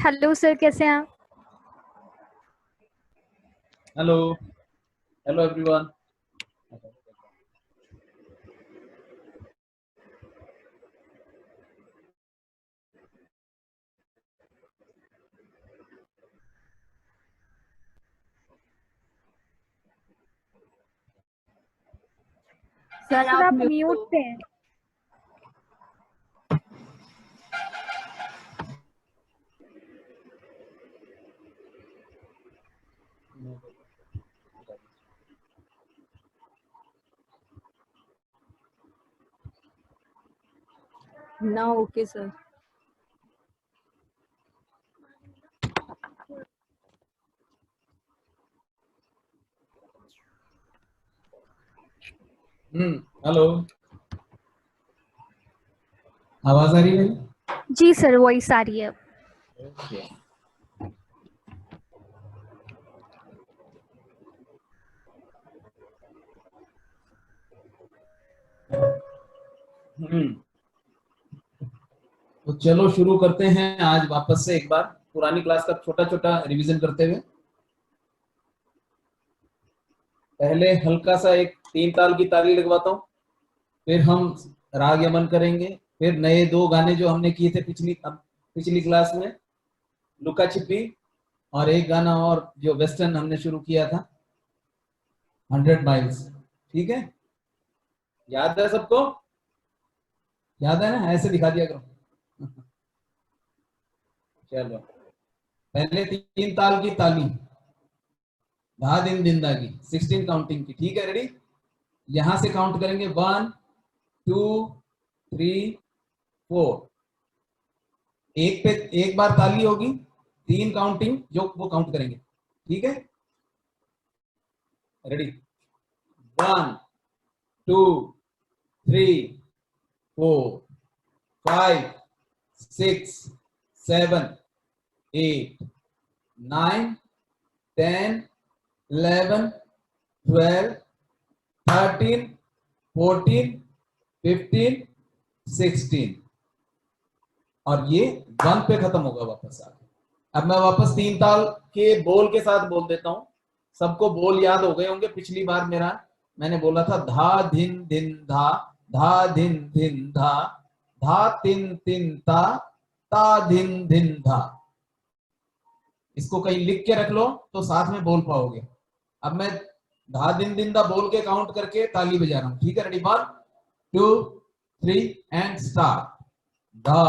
Hello sir, कैसे हैं आप? Hello hello everyone. Sir sir आप आप म्यूट म्यूट हो। पे हैं। ना ओके सर। हेलो, आवाज आ रही है मेरी? जी सर, वॉइस आ रही है। ओके। तो चलो शुरू करते हैं आज वापस से एक बार पुरानी क्लास का छोटा छोटा रिवीजन करते हुए। पहले हल्का सा एक 3 ताल की ताली लगवाता हूँ, फिर हम राग यमन करेंगे, फिर नए 2 गाने जो हमने किए थे पिछली क्लास में, लुका छिपी, और एक गाना और जो वेस्टर्न हमने शुरू किया था 100 माइल्स। ठीक है, याद है सबको? याद है ना? ऐसे दिखा दिया करो। चलो, पहले 3 ताल की ताली, धा दिन दिन दागी, 16 काउंटिंग की। ठीक है, रेडी? यहां से काउंट करेंगे 1 2 3 4। एक पे एक बार ताली होगी, 3 काउंटिंग जो वो काउंट करेंगे। ठीक है, रेडी? 1 2 3 4 5 6 7 8 9 10 11 12 13 14 15 16, और ये 1 पे खत्म होगा वापस आके। अब मैं वापस 3 ताल के बोल के साथ बोल देता हूं। सबको बोल याद हो गए होंगे। पिछली बार मैंने बोला था धा धिन धिन धा, धा धिन धिन धा, धा तिन तिन ता धिन धिन धा। इसको कहीं लिख के रख लो तो साथ में बोल पाओगे। अब मैं धा दिन दिन दा बोल के काउंट करके ताली बजा रहा हूं। ठीक है, रेडी? 1 2 3 and start. धा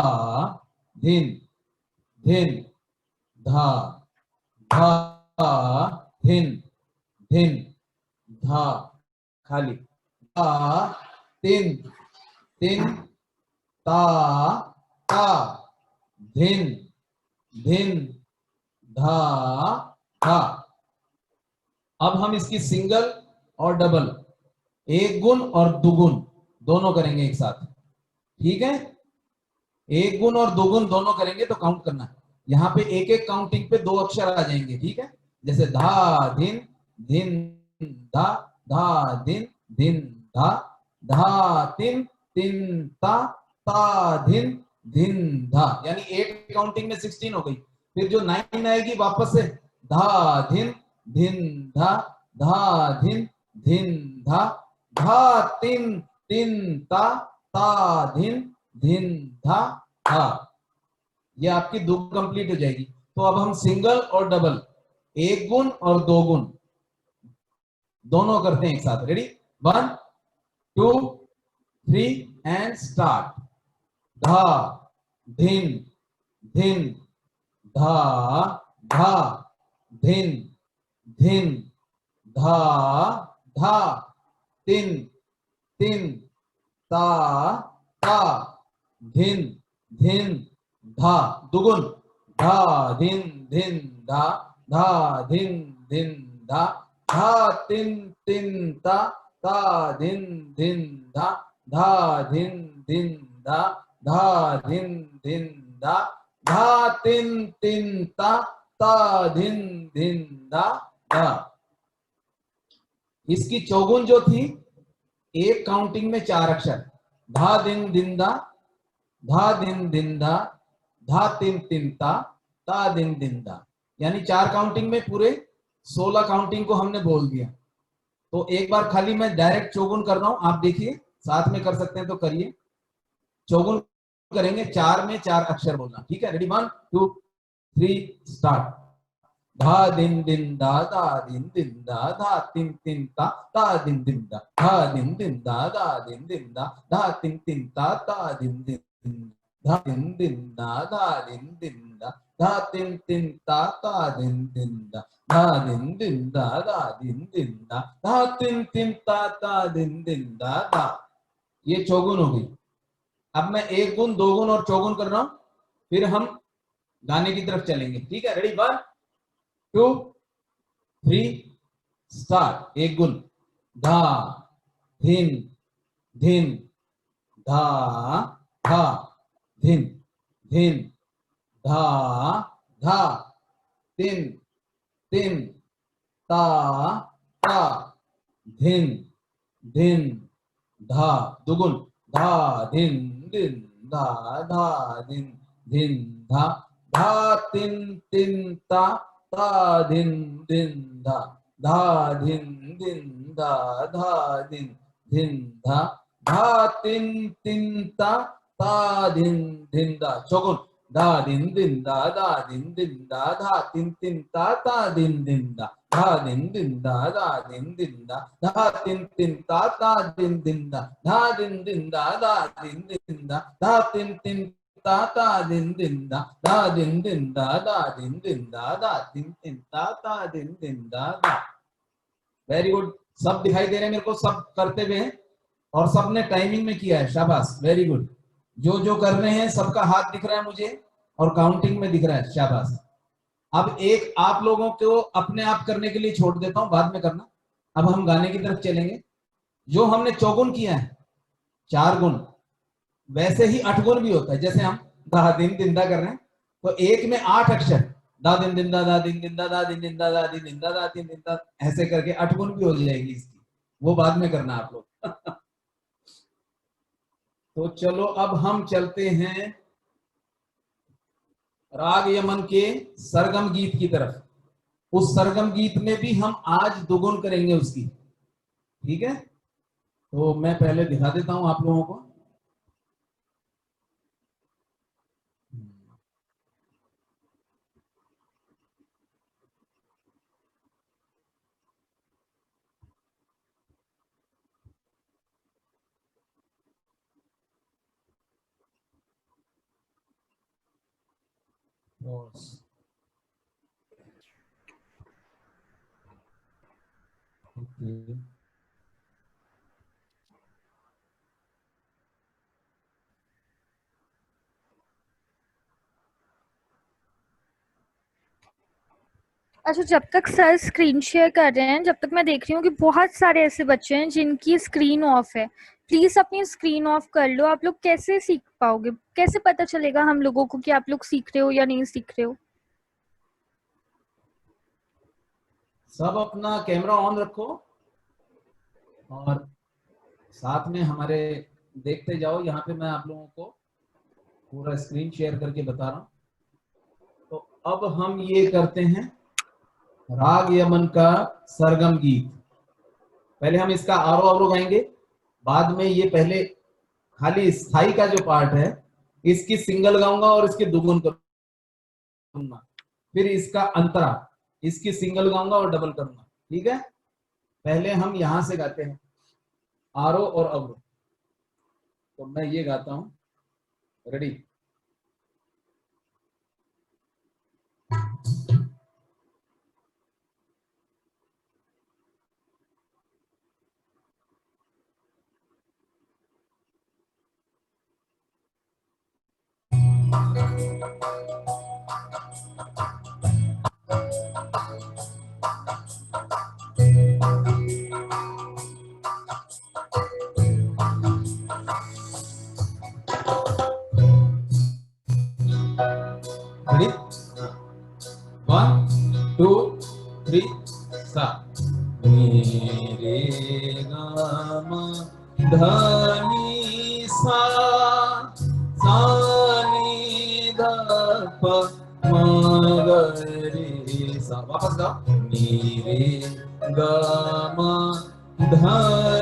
धिन धिन धा, धा धिन धिन धा, खाली धा तिन तिन ता ता, धिन धिन धा धा। अब हम इसकी सिंगल और डबल, एक गुण और दुगुन दोनों करेंगे एक साथ। ठीक है, एक गुण और 2 गुण दोनों करेंगे तो काउंट करना है। यहाँ पे एक एक काउंटिंग पे 2 अक्षर आ जाएंगे। ठीक है, जैसे धा धिन धिन धा, धा धिन धिन धा, धा तिन तिन ता धिन धिन धा। यानी 8 काउंटिंग में 16 हो गई। फिर जो 9 आएगी वापस से धा धिन धिन धा, धा धिन धिन धा, धा तिन तिन ता धिन धिन धा धा। ये आपकी 2 कंप्लीट हो जाएगी। तो अब हम सिंगल और डबल, एक गुण और 2 गुण दोनों करते हैं एक साथ। रेडी? 1 2 3 and start. धा धिन धिन धा, धा धिन धिन धा धा, तिन तिन ता ता, धिन धिन धा। दुगुन धा धिन धिन धा, धा धिन धिन धा, धा तिन तिन ता धिन धिन धा, धा धिन धिन धा, धा धिन धिन धा, धा तिन तिन ता धिन धिन धा धा। इसकी चौगुन जो थी, एक काउंटिंग में 4 अक्षर, धा दिन दिन दा, धा दिन दिन दा, धा तिन तिन ता, ता दिन दिन दा। यानी 4 काउंटिंग में पूरे 16 काउंटिंग को हमने बोल दिया। तो एक बार खाली मैं डायरेक्ट चौगुन कर रहा हूं, आप देखिए, साथ में कर सकते हैं तो करिए। चौगुन करेंगे, 4 में 4 अक्षर बोलना, ठीक है? Ready, 1 2 3 start. धा दिन दिन दा दा दिन दिन दा धा तिन तिन ता दिन दिन दा धा दिन दिन दा दिन दिन धा तिन तिन ता दिन दिन धा दिन दिन धा दिन दिन धा तिन तिन ता दिन दिन धा दिन दिन धा दिन दिन धा तिन तिन ता दिन दिन धा। ये चौगुन हो गई। अब मैं 1 गुण 2 गुण और चौगुन कर रहा हूं, फिर हम गाने की तरफ चलेंगे, ठीक है? Ready, 1 2 3 start. 1 गुण, धा धिन धिन धा धा धिन धिन धा धा तिन तिन ता ता धिन धिन धा। दुगुन, धा धिन दिन धा धा दिन धिन धा धा तिन तिन ता दिन दिन धा धा दिन दिन धा धा दिन दिन धा धा तिन तिन ता दिन दिन धा। चौगुन, धा दिन दिन धा दिन दिन धा तिन तिन ता दिन दिन धा धा दिन दिन धा दिन दिन धा तिन तिन ता दिन दिन धा दिन दिन धा दिन दिन धा तिन तिन ता दिन दिन धा दिन दिन धा दिन दिन धा तिन तिन ता दिन दिन धा। Very good. सब दिखाई दे रहे हैं मेरे को, सब करते हुए हैं और सबने टाइमिंग में किया है, शाबाश, वेरी गुड। जो जो कर रहे हैं सबका हाथ दिख रहा है मुझे और काउंटिंग में दिख रहा है, शाबाश। अब एक आप लोगों को अपने आप करने के लिए छोड़ देता हूं, बाद में करना। अब हम गाने की तरफ चलेंगे। जो हमने चौगुन किया है 4 गुण, वैसे ही 8 गुण भी होता है। जैसे हम दा दिन दिन दा कर रहे हैं तो एक में 8 अक्षर, दा दिन दिन दा दा दिन दिन दा दा दिन दिन दा दा दिन दिन दा दा दिन दिन दा, ऐसे करके 8 गुण भी हो जाएगी इसकी, वो बाद में करना आप लोग। तो चलो अब हम चलते हैं राग यमन के सरगम गीत की तरफ। उस सरगम गीत में भी हम आज दुगुन करेंगे उसकी, ठीक है? तो मैं पहले दिखा देता हूं आप लोगों को। Okay. अच्छा, जब तक सर स्क्रीन शेयर कर रहे हैं, जब तक मैं देख रही हूँ कि बहुत सारे ऐसे बच्चे हैं जिनकी स्क्रीन ऑफ है। प्लीज अपनी स्क्रीन ऑफ कर लो। आप लोग कैसे सीख पाओगे? कैसे पता चलेगा हम लोगों को कि आप लोग सीख रहे हो या नहीं सीख रहे हो? सब अपना कैमरा ऑन रखो और साथ में हमारे देखते जाओ। यहाँ पे मैं आप लोगों को पूरा स्क्रीन शेयर करके बता रहा हूँ। तो अब हम ये करते हैं राग यमन का सरगम गीत। पहले हम इसका आरो अवरो गाएंगे, बाद में ये पहले खाली स्थाई का जो पार्ट है इसकी सिंगल गाऊंगा और इसके दुगुन करूंगा, फिर इसका अंतरा, इसकी सिंगल गाऊंगा और डबल करूंगा, ठीक है? पहले हम यहां से गाते हैं आरो और अवरो। तो मैं ये गाता हूं, रेडी? Ready? 1 2 3 start. मेरे गाम धनी सा नी धा सा। वापस गाओ। नी रे ग म ध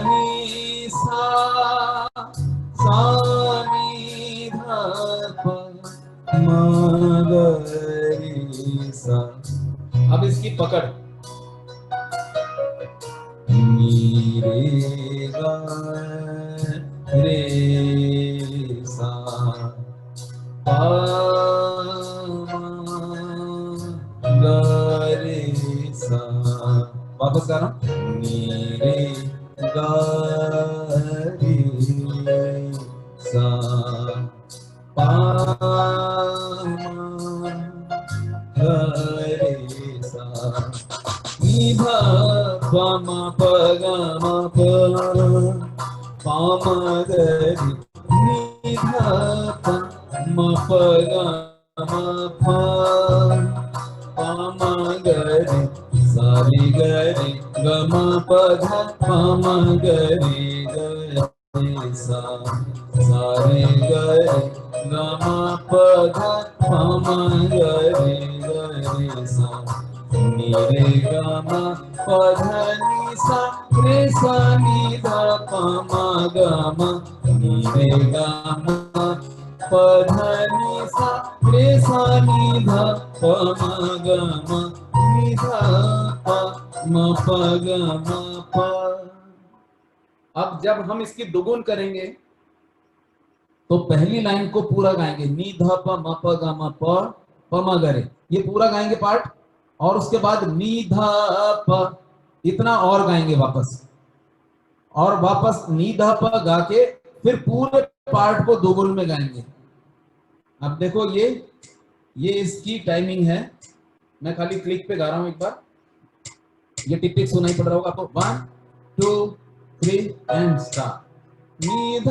नी सा, सा नी ध प म ग रे सा। अब इसकी पकड़। नी रे ग रे सा, पा ग रे सा। वापस गा रहा हूं। नी रे ग रे सा, पा ग रे सा। नी ध प म प ग म प, पा म ग रे। नी ध प म प ग म प, पा म ग रे। सा रे ग रे ग म प ध प म ग रे ग रे सा। सा रे ग रे ग म प ध प म ग रे ग रे सा। नी रे ग म प ध नि सा, रे सा नि ध प म ग म। नी रे ग म प ध नि सा, रे सा नि ध प म ग म। नि ध प म प ग म प। अब जब हम इसकी दुगुन करेंगे तो पहली लाइन को पूरा गाएंगे। नी ध प म प ग म प म ग रे, ये पूरा गाएंगे पार्ट। और उसके बाद नी ध प, इतना और गाएंगे वापस। और वापस नी ध प गा के फिर पूरे पार्ट को दोगुन में गाएंगे। अब देखो ये इसकी टाइमिंग है। मैं खाली क्लिक पे गा रहा हूं एक बार, ये टिक टिक सुनाई पड़ रहा होगा आपको। 1 2 3 एंड स्टार्ट। नी ध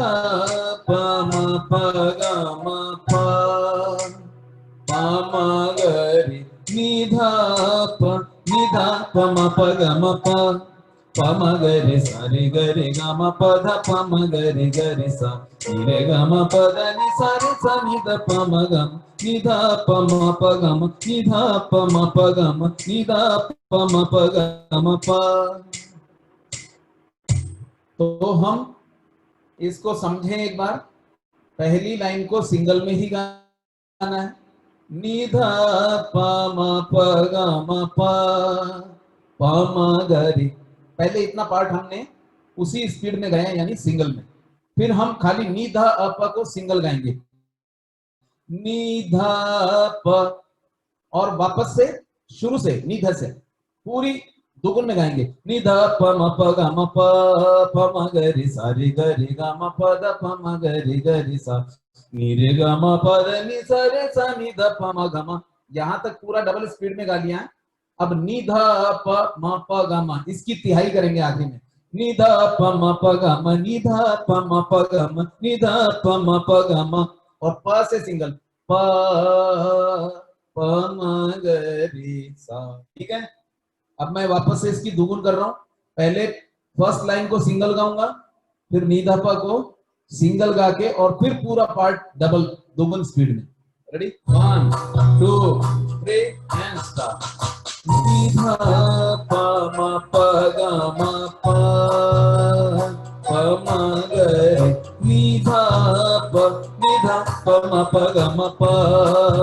प म प ग म प, प म ग रे। नी ध प म प ग म प, प म ग रे सा रे ग रे ग म प ध प म ग रे ग रे सा। नी रे ग म प ध नि सा रे सा नि ध प म ग म। नि ध प म प ग म, नि ध प म प ग म, नि ध प म प ग म प। तो हम इसको समझें एक बार। पहली लाइन को सिंगल में ही गाना है। नि ध प म प ग म प, प म ग रे। पहले इतना पार्ट हमने उसी स्पीड में गाया, यानी सिंगल में। फिर हम खाली नी ध अ प को सिंगल गाएंगे। नी ध प, और वापस से शुरू से नी ध से पूरी दोगुन में गाएंगे। नि ध प म प ग म प, प म ग रे सा रे ग रे ग म प ध प म ग रे ग रे सा। नी रे ग म प ध नि सा रे सा नि ध प म ग म। यहां तक पूरा डबल स्पीड में गा लिया है। अब नि ध प म प ग म, इसकी तिहाई करेंगे आखिरी में। नि ध प म प ग म, नि ध प म प ग म, नि ध प म प ग म। और प से सिंगल, प प म ग रे सा। ठीक है। अब मैं वापस से इसकी दुगुन कर रहा हूं। पहले फर्स्ट लाइन को सिंगल गाऊंगा, फिर नी ध प को सिंगल गा के, और फिर पूरा पार्ट डबल दोगुन स्पीड में। Ready 1 2 3 and start. नी ध प म प ग म प, प म ग रे। नी ध प, नि ध प म प ग म प,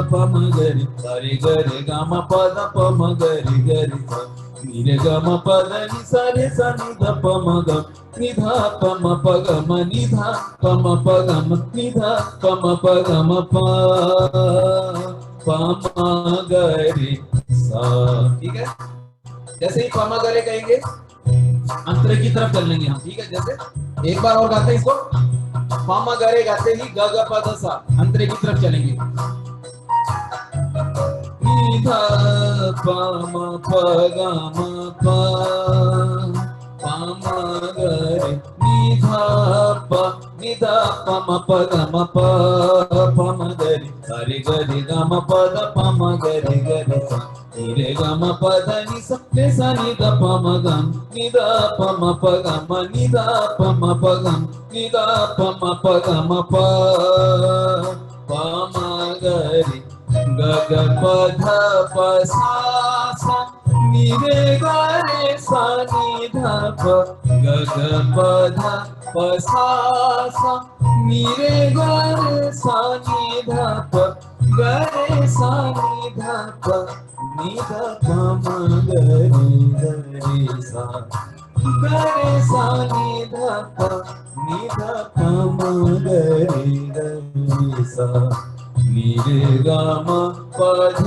प म ग रे सा रे ग रे ग म प ध प म ग रे ग रे सा। नी रे ग म प ध नि सा रे सा नि ध प म ग, नि ध प म प ग म, नि ध प म प ग म, नि ध प म प ग म प, प म ग रे सा। ठीक है। जैसे ही प म ग रे कहेंगे अंतरे की तरफ चल लेंगे हम। ठीक है। जैसे एक बार और गाते हैं इसको। प म ग रे गाते ही ग ग प ध सा, अंतरे की तरफ चलेंगे। नि ध प म प ग म प, प म ग रे। नि ध प, नि ध प म प ग म प, प म ग रे सा रे ग रे ग म प ध प म ग रे ग रे सा। नी रे ग म प ध नि सा रे सा नि ध प म ग म, नि ध प म प ग म, नि ध प म प ग म, नि ध प म प ग म प, प म ग रे ग ग प ध प सा सा, नी रे गा रे सा नी धा प ग ग प धा प सा सा नी रे गा रे सा नी धा प ग रे सा नी धा प नी धा प म ग रे सा ग रे सा नी धा प नी धा प म ग रे सा नी रे गा म प ध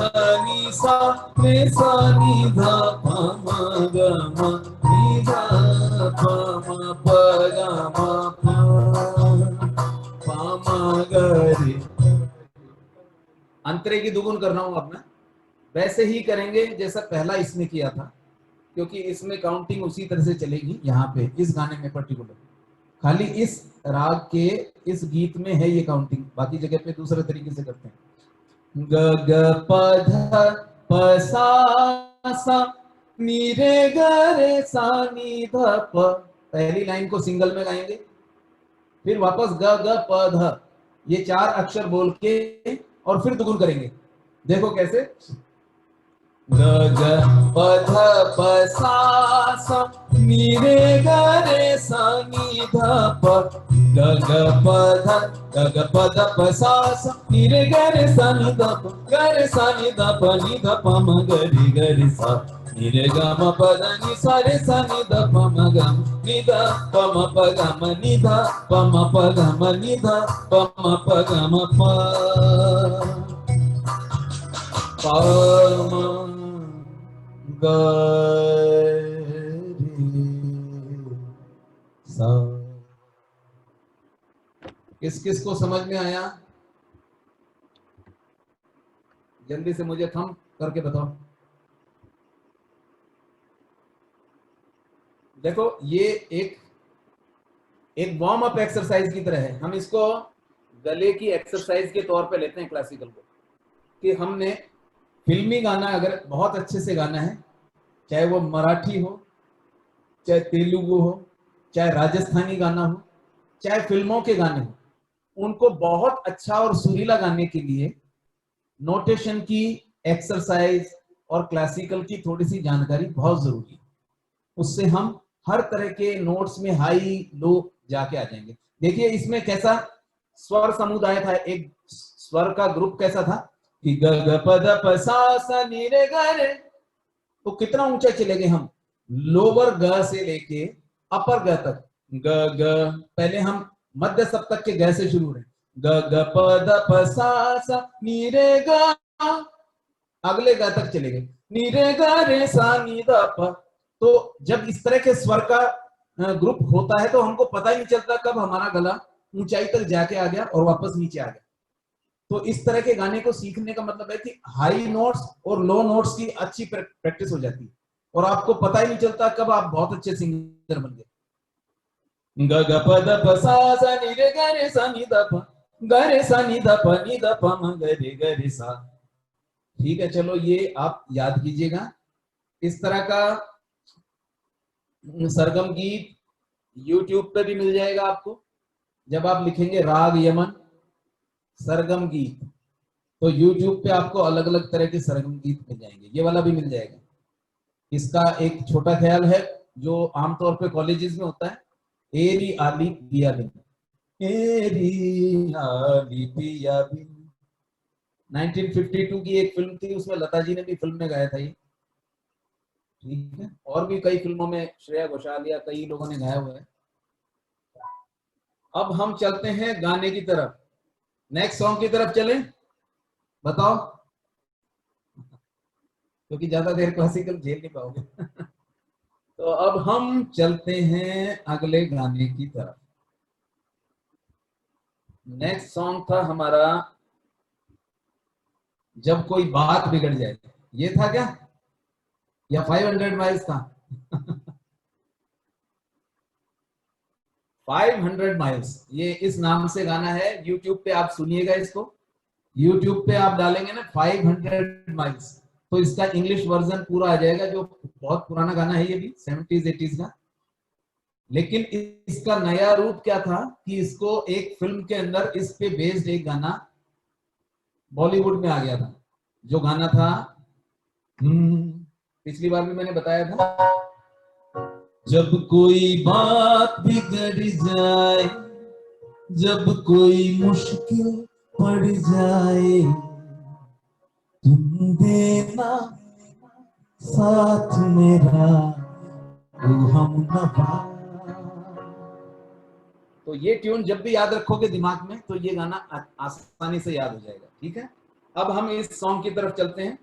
नी सा रे सा नी धा प म ग म नी धा प म प ग म प म ग रे। अंतरे की दुगुन कर रहा हूं अब मैं, वैसे ही करेंगे जैसा पहला इसमें किया था, क्योंकि इसमें काउंटिंग उसी तरह से चलेगी। यहाँ पे इस गाने में पर्टिकुलर खाली इस राग के इस गीत में है ये काउंटिंग, बाकी जगह पे दूसरे तरीके से करते हैं। ग ग प ध प सा सा नी रे ग रे सा नी ध प, पहली लाइन को सिंगल में गाएंगे, फिर वापस ग ग प ध, ये 4 अक्षर बोल के और फिर दुगुन करेंगे। देखो कैसे, ग ग प ध प सा सा नी रे ग रे सा नी ध प ग ग प ध ग ग प ध प सा सा नी रे ग रे सा नी ध प ग रे सा नी ध प नी ध प म ग रे सा नी रे ग म प ध नी सा रे सा नी ध प म ग नी ध प म प ग म नी ध प म प ग म नी ध प म प ग म प प म ग रे सा। किस किस को समझ में आया? जल्दी से मुझे थंब करके बताओ। देखो ये एक वार्म अप एक्सरसाइज की तरह है, हम इसको गले की एक्सरसाइज के तौर पे लेते हैं क्लासिकल को, कि हमने फिल्मी गाना अगर बहुत अच्छे से गाना है, चाहे वो मराठी हो, चाहे तेलुगु हो, चाहे राजस्थानी गाना हो, चाहे फिल्मों के गाने हो, उनको बहुत अच्छा और सुरीला गाने के लिए नोटेशन की एक्सरसाइज और क्लासिकल की थोड़ी सी जानकारी बहुत जरूरी है। उससे हम हर तरह के नोट्स में हाई लो जाके आ जाएंगे। देखिए इसमें कैसा स्वर समुदाय था, एक स्वर का ग्रुप कैसा था कि ग ग प ध प सा सा नी रे ग रे, तो कितना ऊंचा चले गए हम, लोअर ग से लेके अपर ग तक। ग ग पहले हम मध्य सप्तक के ग से शुरू हो रहे, ग ग प ध प सा सा नी रे ग, अगले ग तक चले गए, नी रे ग रे सा नी ध प। तो जब इस तरह के स्वर का ग्रुप होता है तो हमको पता ही नहीं चलता कब हमारा गला ऊंचाई तक जाके आ गया और वापस नीचे आ गया। तो इस तरह के गाने को सीखने का मतलब है कि हाई नोट्स और लो नोट्स की अच्छी प्रैक्टिस हो जाती है और आपको पता ही नहीं चलता कब आप बहुत अच्छे सिंगर बन गए। ग ग प ध प सा सा नी रे ग रे सा नी ध प ग रे सा नी ध प नी ध प म ग रे सा। ठीक है, चलो ये आप याद कीजिएगा। इस तरह का सरगम गीत YouTube पे भी मिल जाएगा आपको, जब आप लिखेंगे राग यमन सरगम गीत तो YouTube पे आपको अलग अलग तरह के सरगम गीत मिल जाएंगे, ये वाला भी मिल जाएगा। इसका एक छोटा ख्याल है जो आमतौर पे कॉलेजेस में होता है, एरी आली पिया बिन, एरी आली पिया बिन। 1952 की एक फिल्म थी, उसमें लता जी ने भी फिल्म में गाया था ये। ठीक है, और भी कई फिल्मों में श्रेया घोषाल या कई लोगों ने गाया हुआ है। अब हम चलते हैं गाने की तरफ, नेक्स्ट सॉन्ग की तरफ चलें, बताओ, क्योंकि ज्यादा देर क्लासिकल झेल नहीं पाओगे। तो अब हम चलते हैं अगले गाने की तरफ। नेक्स्ट सॉन्ग था हमारा जब कोई बात बिगड़ जाए, ये था क्या या 500 माइल्स था? 500 माइल्स ये इस नाम से गाना है, YouTube पे आप सुनिएगा इसको, YouTube पे आप डालेंगे ना 500 माइल्स तो इसका इंग्लिश वर्जन पूरा आ जाएगा, जो बहुत पुराना गाना है ये भी 70s 80s का। लेकिन इसका नया रूप क्या था कि इसको एक फिल्म के अंदर इस पे बेस्ड एक गाना बॉलीवुड में आ गया था, जो गाना था पिछली बार भी मैंने बताया था, जब कोई बात बिगड़ जाए, जब कोई मुश्किल पड़ जाए, तुम देना साथ मेरा, तू हम नवा। तो ये ट्यून जब भी याद रखोगे दिमाग में तो ये गाना आसानी से याद हो जाएगा। ठीक है, अब हम इस सॉन्ग की तरफ चलते हैं।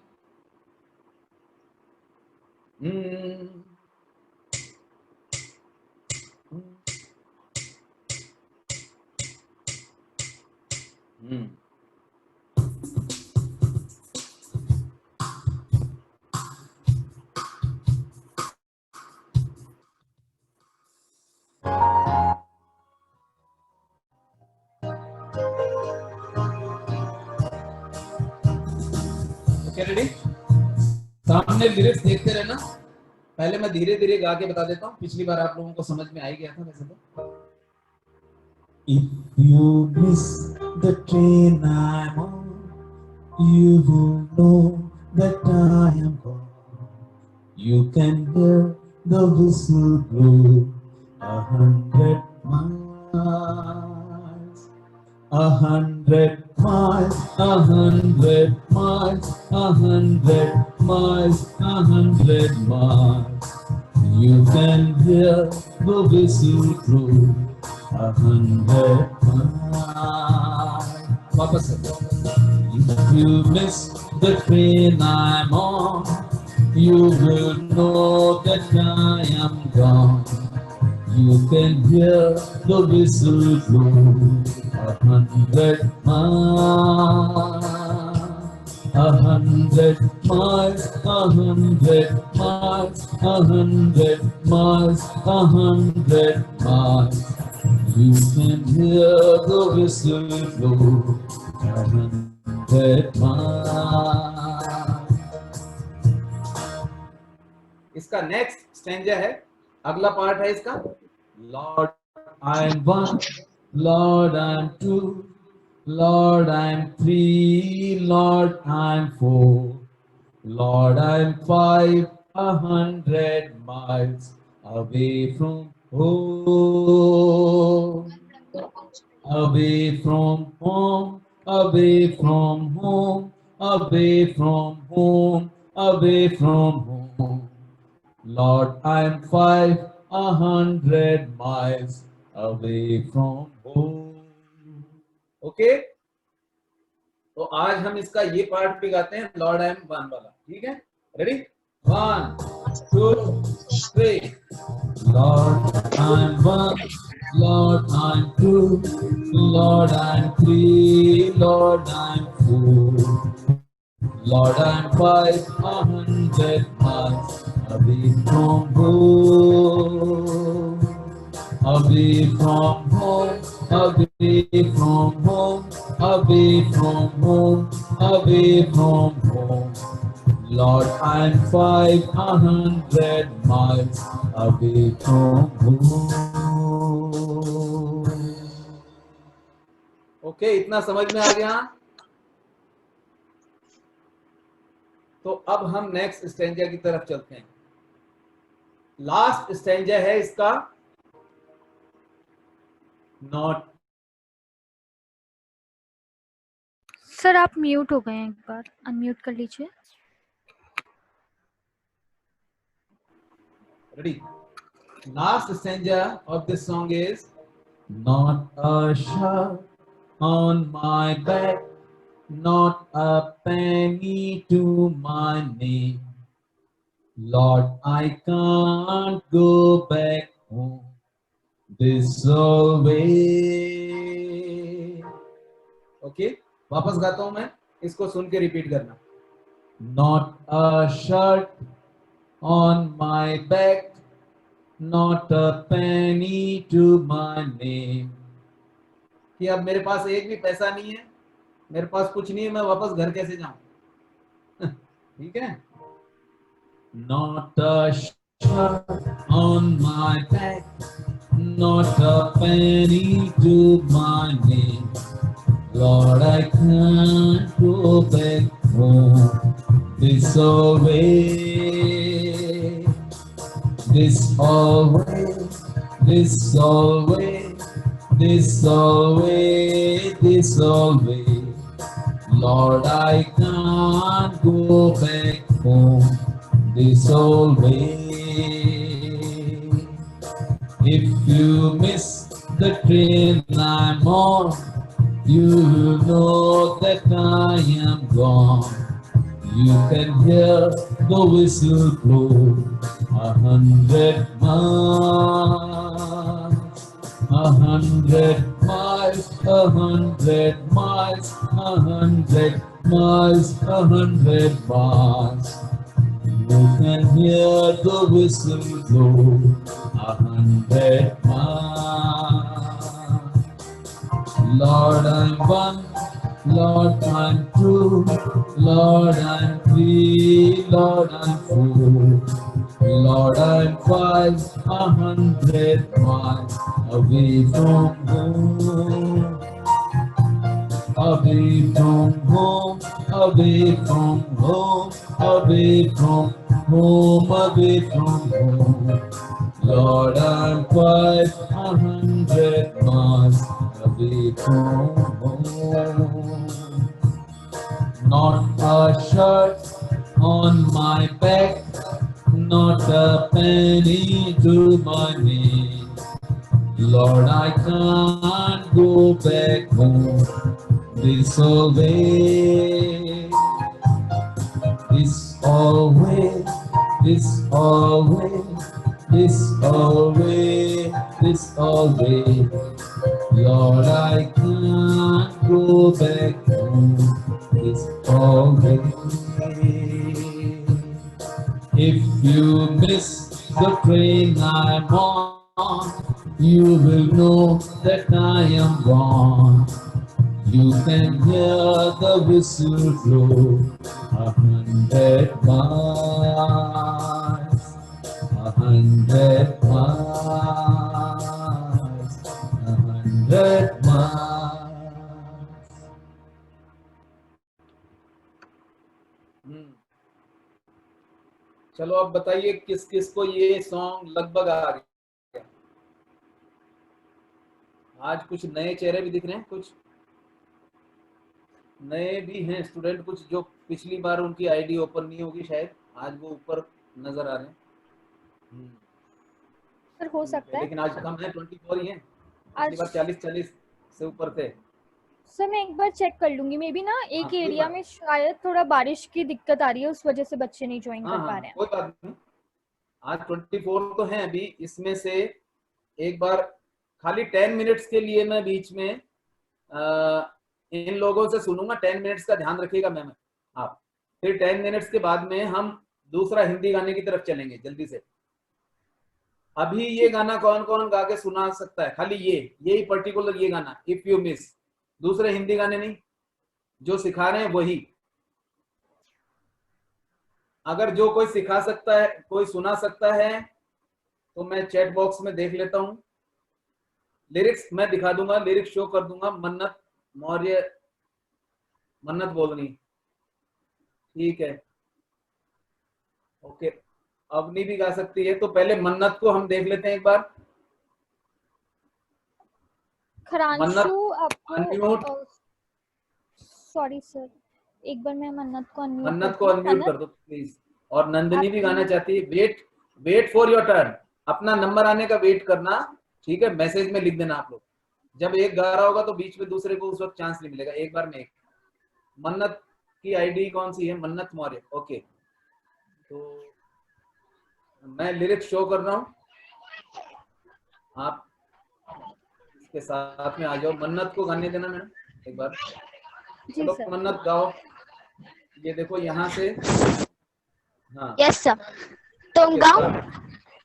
Okay, ready? सामने लिरिक्स देखते रहना। पहले मैं धीरे धीरे गा के बता देता हूँ, पिछली बार आप लोगों को समझ में आ ही गया था वैसे तो। If you miss the train I'm on, you will know that I am gone. You can hear the whistle blow 100 miles, 100 miles, 100 miles, 100 miles, 100 miles. You can hear the whistle blow 100 miles. वापस से. If you miss the train I'm on, you will know that I am gone. You can hear the whistle blow 100 miles, 100 miles, 100 miles, 100 miles, 100 miles. You can hear the whistle blow 100 miles. इसका next stanza है, अगला part है इसका। Lord I'm one, Lord I'm two, Lord I'm three, Lord I'm four, Lord I'm 500 miles away from home, away from home, away from home, away from home, away from home. Lord, I'm 500 miles away from home. Okay? तो आज हम इसका ये part भी गाते हैं, Lord I am one वाला। ठीक है, ready? 1 2 3। Lord, I'm one, Lord, I'm two, Lord, I'm three, Lord, I'm four, Lord, I'm 500 miles away from home, away from home, away from home, away from home, away from home. Lord, I'm 500 miles away from home. Okay, इतना समझ में आ गया? तो अब हम next stanza की तरफ चलते हैं। लास्ट स्टैंजा है इसका, नॉट। सर आप म्यूट हो गए हैं, एक बार अनम्यूट कर लीजिए। Ready? Last stanza of this song is not a shot on my back, not a penny to my name. Lord, I can't go back home this way. Okay, वापस गाता हूं मैं, इसको सुन के रिपीट करना। Not a shirt on my back, not a penny to my name. कि अब मेरे पास एक भी पैसा नहीं है, मेरे पास कुछ नहीं है, मैं वापस घर कैसे जाऊं? ठीक है? Not a shirt on my back, not a penny to my name. Lord, I can't go back home this way. always, this always, this always, this always. Lord, I can't go back home this always. If you miss the train I'm on, you will know that I am gone. You can hear the whistle blow 100 miles, 100 miles, 100 miles, 100 miles, 100 miles. You can hear the whistle blow 100 miles. Lord, I'm one. Lord, I'm two. Lord, I'm three. Lord, I'm four. Lord, I'm 500 miles away from home. Away from home, away from home, away from home, away from home. Lord, I'm 500 miles away from home. Not a shirt on my back, not a penny to my name. Lord, I can't go back home this always, this always, this always, this always, this always. Lord, I can't go back home this always. If you miss the train I'm on, you will know that I am gone. You can hear the whistle blow 100 miles, 100 miles, 100 miles. चलो अब बताइए किस किस को ये song लगभग आ गया। आज कुछ नए चेहरे भी दिख रहे हैं, कुछ नए भी हैं स्टूडेंट, कुछ जो पिछली बार उनकी आईडी ओपन नहीं होगी शायद, आज वो ऊपर नजर आ रहे हैं। सर हो सकता है, लेकिन आज कम है, 24 ही हैं। पिछली बार 40 से ऊपर थे। सर मैं एक बार चेक कर लूंगी, मे बी ना एक एरिया में शायद थोड़ा बारिश की दिक्कत आ रही है, उस वजह से बच्चे नहीं ज्वाइन कर पा रहे हैं। कोई बात नहीं, आज 24 तो हैं अभी। इसमें से एक बार खाली 10 मिनट्स के लिए मैं बीच में इन लोगों से सुनूंगा। 10 मिनट्स का ध्यान रखिएगा मैम आप। फिर 10 मिनट्स के बाद में हम दूसरा हिंदी गाने की तरफ चलेंगे जल्दी से। अभी ये गाना कौन कौन गा के सुना सकता है? खाली यही पर्टिकुलर ये गाना, इफ यू मिस। दूसरे हिंदी गाने नहीं, जो सिखा रहे हैं वही। अगर जो कोई सिखा सकता है, कोई सुना सकता है, तो मैं चैट बॉक्स में देख लेता हूं। लिरिक्स मैं दिखा दूंगा, लिरिक्स शो कर दूंगा। मन्नत मौर्य, मन्नत बोलनी, ठीक है, ओके। अवनी भी गा सकती है, तो पहले मन्नत को हम देख लेते हैं एक बार। खरांशु आपको, सॉरी सर, एक बार मैं मन्नत को अनम्यूट कर दो प्लीज। और नंदिनी भी गाना चाहती है। वेट फॉर योर टर्न, अपना नंबर आने का वेट करना, ठीक है। मैसेज में लिख देना आप लोग। जब एक गा रहा होगा तो बीच में दूसरे को उस वक्त चांस नहीं मिलेगा, एक बार में एक। मन्नत की आईडी कौन सी है? मन्नत मौर्य, ओके। तो मैं लिरिक्स शो कर रहा हूं, आप इसके साथ में आ जाओ। मन्नत को गाने देना मैडम एक बार। चलो मन्नत गाओ। ये देखो यहाँ से, हाँ यस सर, तुम गाओ।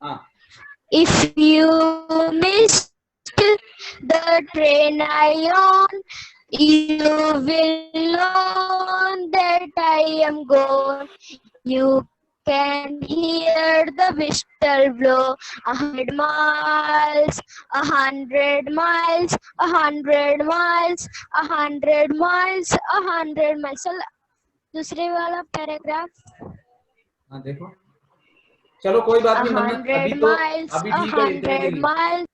हाँ। If you miss the train I on, you will know that I am gone. You can hear the whistle blow 100 miles, 100 miles, 100 miles, 100 miles, 100 miles. दूसरे वाला पैराग्राफ, हाँ देखो, चलो कोई बात A नहीं मन्नत, अभी 100 तो miles, अभी a ठीक है इतने के 100 लिए। miles.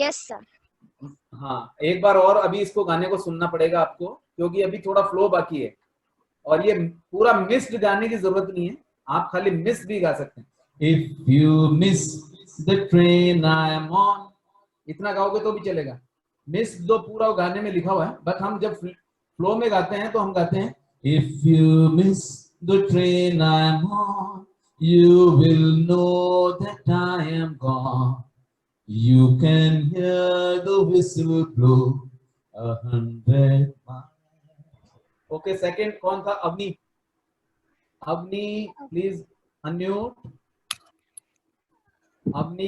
Yes, sir. हाँ एक बार और अभी इसको गाने को सुनना पड़ेगा आपको, क्योंकि अभी थोड़ा फ्लो बाकी है और ये पूरा मिस्ड गाने की जरूरत नहीं है, आप खाली मिस भी गा सकते हैं। If you miss the train I am on, इतना गाओगे तो भी चलेगा। मिस जो पूरा गाने में लिखा हुआ है, बट हम जब फ्लो में गाते हैं तो हम गाते हैं if you miss the train I am on you will know that I am gone you can hear the whistle blow 100 miles. Okay, second कौन था? Avani, Avani please unmute. Avani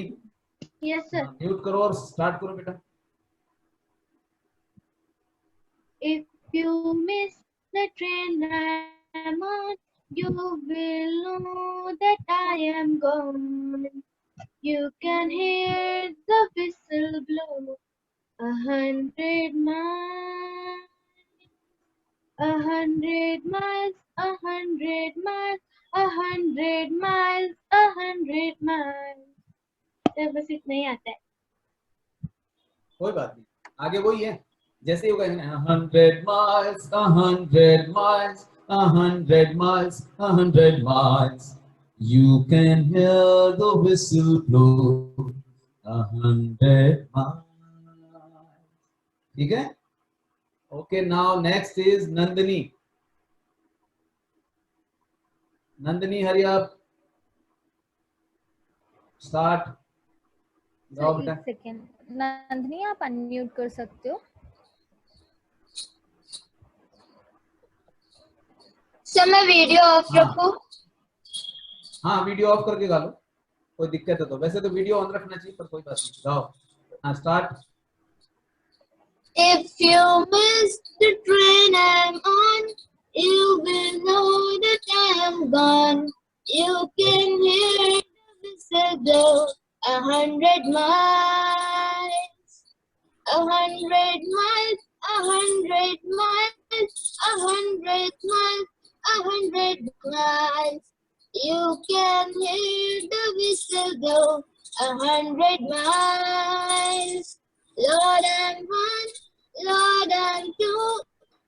Yes, sir. Mute करो और स्टार्ट करो बेटा। If you miss the train I'm on, you will know that I am gone. You can hear the whistle blow 100 miles, 100 miles, 100 miles, 100 miles, 100 miles. तो बस इतना ही आता है। कोई बात नहीं, आगे वही है जैसे ही होगा 100 miles 100 miles 100 miles 100 miles you can hear the whistle blow 100 miles. ठीक है? Okay now next is Nandini. Nandini hurry up, start गाओ बेटा। एक सेकेंड, नंदिनी आप अनम्यूट कर सकते हो। सर मैं वीडियो ऑफ हाँ। रखूं? हाँ वीडियो ऑफ करके गा लो, कोई दिक्कत है तो। वैसे तो वीडियो ऑन रखना चाहिए पर कोई बात नहीं, गाओ। हाँ start. If you miss the train I'm on, you will know that I'm gone. You can hear the whistle blow 100 miles, 100 miles, 100 miles, 100 miles, 100 miles. You can hear the whistle blow 100 miles. Lord and one, Lord and two,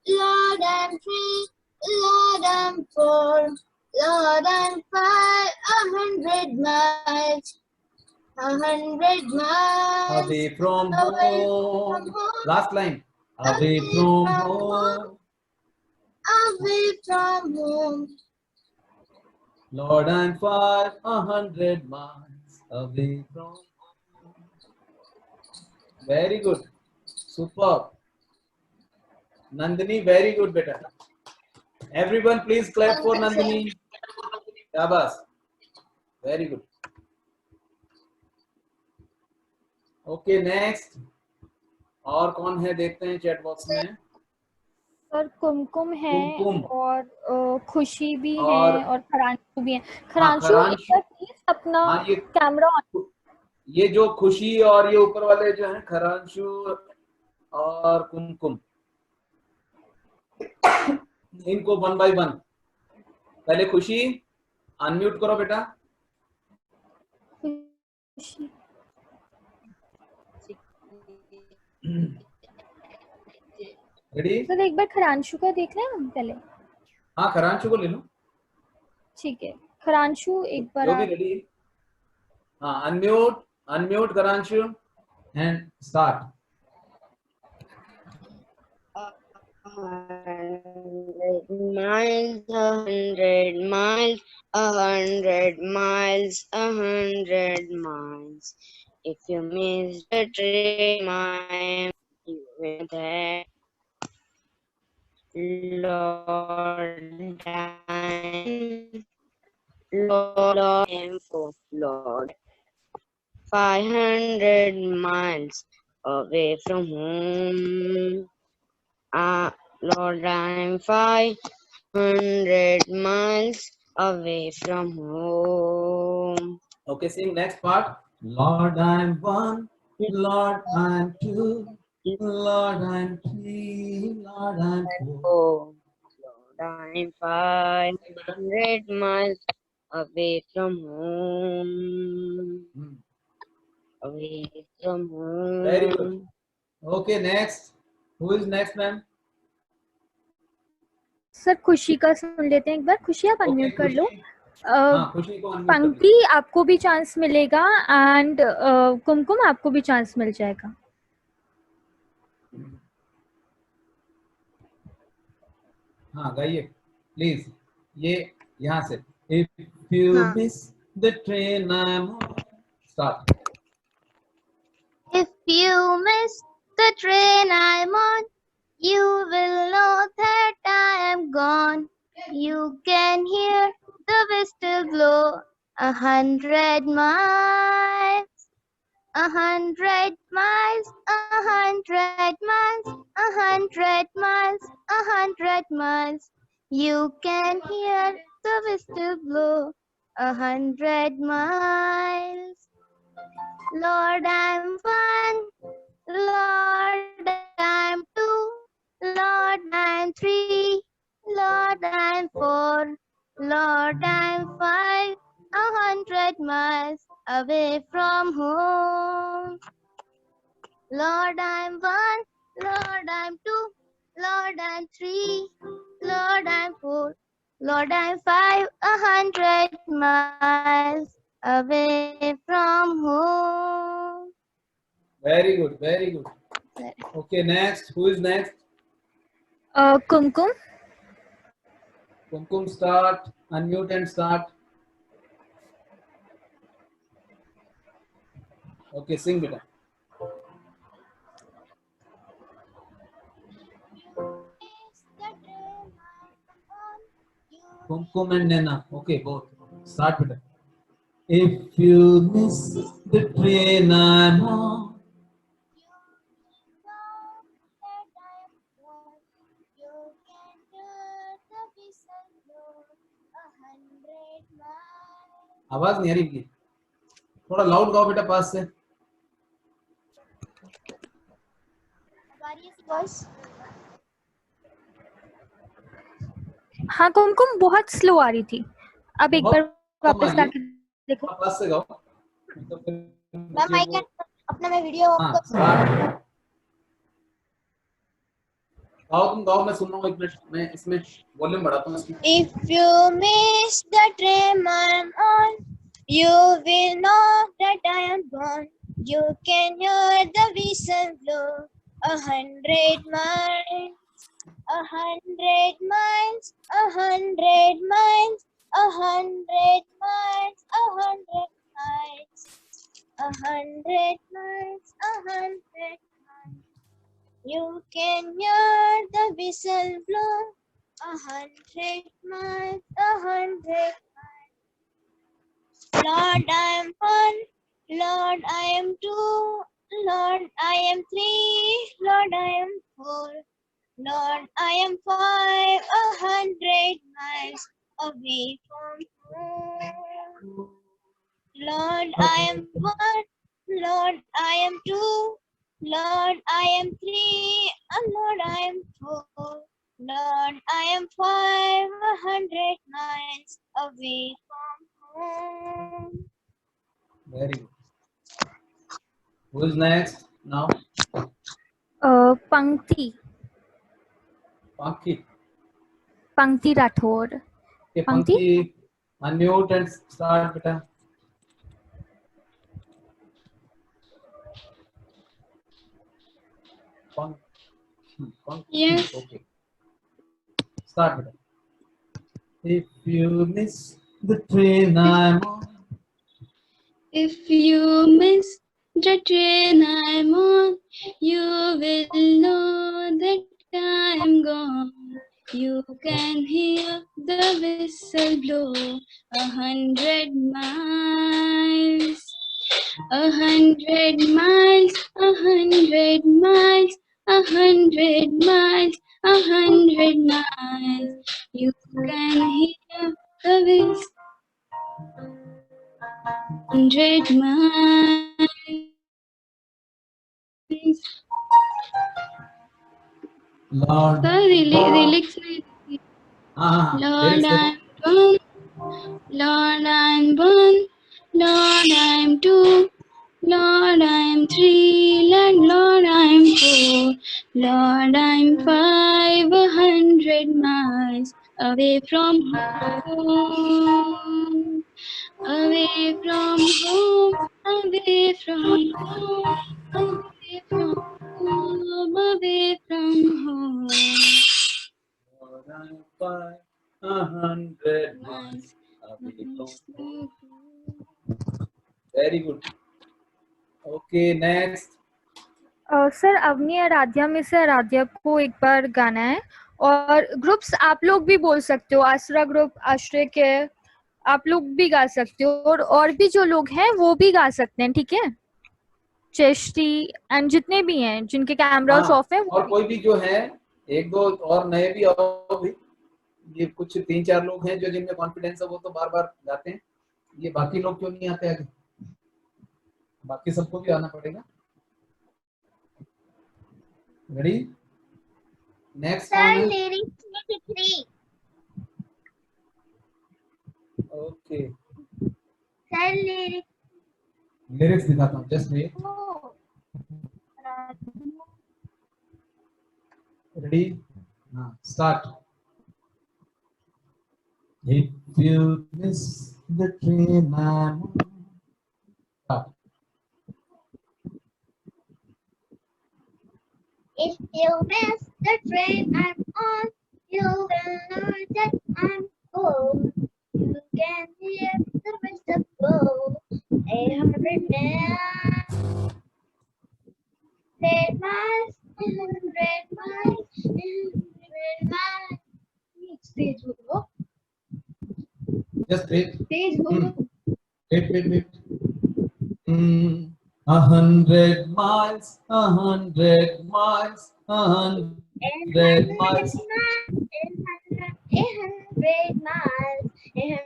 Lord and three, Lord and four, Lord and 100 miles, 100 miles. Away from Away home. from home. Last line. Away from home. Away from home. Lord and 100 miles away from home. Very good. Superb. Nandini, very good beta. Everyone please clap for Nandini. Shabas. Very good. Okay, next. और कौन है देखते हैं chat box में। Sir कुमकुम है कुमकुम। और खुशी भी और- है और खरांशु भी है। हाँ, खरांशु खरांशु। एक बार प्लीज अपना हाँ ये कैमरा ऑन। ये जो खुशी और ये ऊपर वाले जो हैं खरांशु और कुमकुम, इनको 1 by 1। पहले खुशी अनम्यूट करो बेटा। खुशी रेडी? सर एक बार खरांशु का देख लें हम पहले। हाँ खरांशु को ले लो, ठीक है खरांशु एक बार जो भी आप रेडी। हाँ unmute, unmute Kharanshu and start. 100 miles, 100 miles, 100 miles, 100 miles. If you miss the train, you will there. Lord, Lord, and for Lord. 500 miles away from home. Lord, I'm 500 miles away from home. Okay, sing next part. Lord I'm 1, Lord I'm 2, Lord I'm 3, Lord I'm 4. Oh, Lord, I'm 500 miles away from home, Hmm. away from Very good. home. Okay, next. Who is next, ma'am? Sir खुशी का सुन लेते हैं एक बार. खुशी आप Okay, unmute कर लो. खुशी. अ, हाँ, खुशी को अनम्यूट कर पंक्ति लीजिए. आपको भी चांस मिलेगा एंड कुमकुम आपको भी चांस मिल जाएगा. हाँ, गाइए प्लीज. ये यहाँ से. If you हाँ. miss the train, I'm on. Start. If you miss the train I'm on, you will know that I am gone. You can hear the whistle blow 100 miles, 100 miles, 100 miles, 100 miles, 100 miles. You can hear the whistle blow 100 miles. Lord, I'm one. Lord, I'm two. Lord, I'm three. Lord, I'm four. Lord, I'm 5. 100 miles away from home. Lord, I'm one. Lord, I'm two. Lord, I'm three. Lord, I'm four. Lord, I'm 5. 100 miles away from home. Very good, very good. Sir. Okay, next. Who is next? Kumkum. Kumkum, start. Unmute and start. Okay, sing beta. Kumkum and Nena. Okay, both. Start beta. If you miss the train I'm on. आवाज नहीं आ रही इनकी. थोड़ा loud गाओ बेटा पास से. हाँ कुमकुम बहुत स्लो आ रही थी. अब एक बार बहुत कम आ वापस रही है. लाके देखो. थोड़ा पास से गाओ. तो फिर मैम मुझे आई वो. कैन अपना मैं वीडियो हाँ, स्टार्ट. गाओ तुम गाओ, मैं सुन रहा हूँ. एक मिनट मैं इसमें वॉल्यूम बढ़ाता हूँ इसमें. If you miss the train I'm on, you will know that I am gone. You can hear the whistle blow 100 miles, 100 miles, 100 miles, 100 miles, 100 miles, 100 miles, 100 miles. You can hear the whistle blow 100 miles, 100 miles. Lord, I am one. Lord, I am two. Lord, I am three. Lord, I am four. Lord, I am 5. 100 miles away from home. Lord, I am one. Lord, I am two. Lord, I am three. And Lord, I am four. Lord, I am 5. 100 miles away from home. Very good. Who is next now? पंक्ति. Panki. पंक्ति Rathore. Okay, पंक्ति. Panki, unmute and start beta. Panki. Yes. Okay. Start beta. If you miss the train I'm on. If you miss the train I'm on, you will know that I'm gone. You can hear the whistle blow 100 miles, 100 miles, 100 miles, 100 miles, 100 miles. You can hear the whistle 100 miles. Lord. Sir, lyrics हाँ, Lord, lyrics देखो. I'm one. Lord, I'm one. Lord, I'm two. Lord, I'm three. Lord, I'm four. Lord, I'm 500 miles away from home. Away from home. Away from home. Away from home. Away from home. Lord, I'm 500 miles away from home. Very good. Okay, next. Sir Avani Aaradhya में से आराध्या को एक बार गाना है, और groups आप लोग भी बोल सकते हो, आसरा ग्रुप, आश्रय के, आप लोग भी गा सकते हो, और भी जो लोग हैं वो भी गा सकते हैं, ठीक है? चेष्टी एंड जितने भी हैं जिनके कैमरास हाँ, ऑफ है, और कोई भी जो है, एक दो और नए भी और भी, ये कुछ 3-4 लोग हैं जो जिनमें कॉन्फिडेंस है वो तो बार बार गाते हैं, ये बाकी लोग क्यों नहीं आते आगे? बाकी सबको भी आना पड़ेगा। रेडी? नेक्स्ट Sir, lyrics में दिख रही। ओके, Sir, lyrics लिरिक्स दिखाता हूँ, जस्ट वेट। रेडी? हाँ, start. If you miss the train I'm on. Start. If you miss the train I'm on, you will know that I'm cold. You can hear the whistle blow. 800 miles, 100 miles, 100 miles. Stage बोलो, Just wait. stage बोलो. Wait. 100 miles, 100 miles, 100 miles. 800 miles, 800 You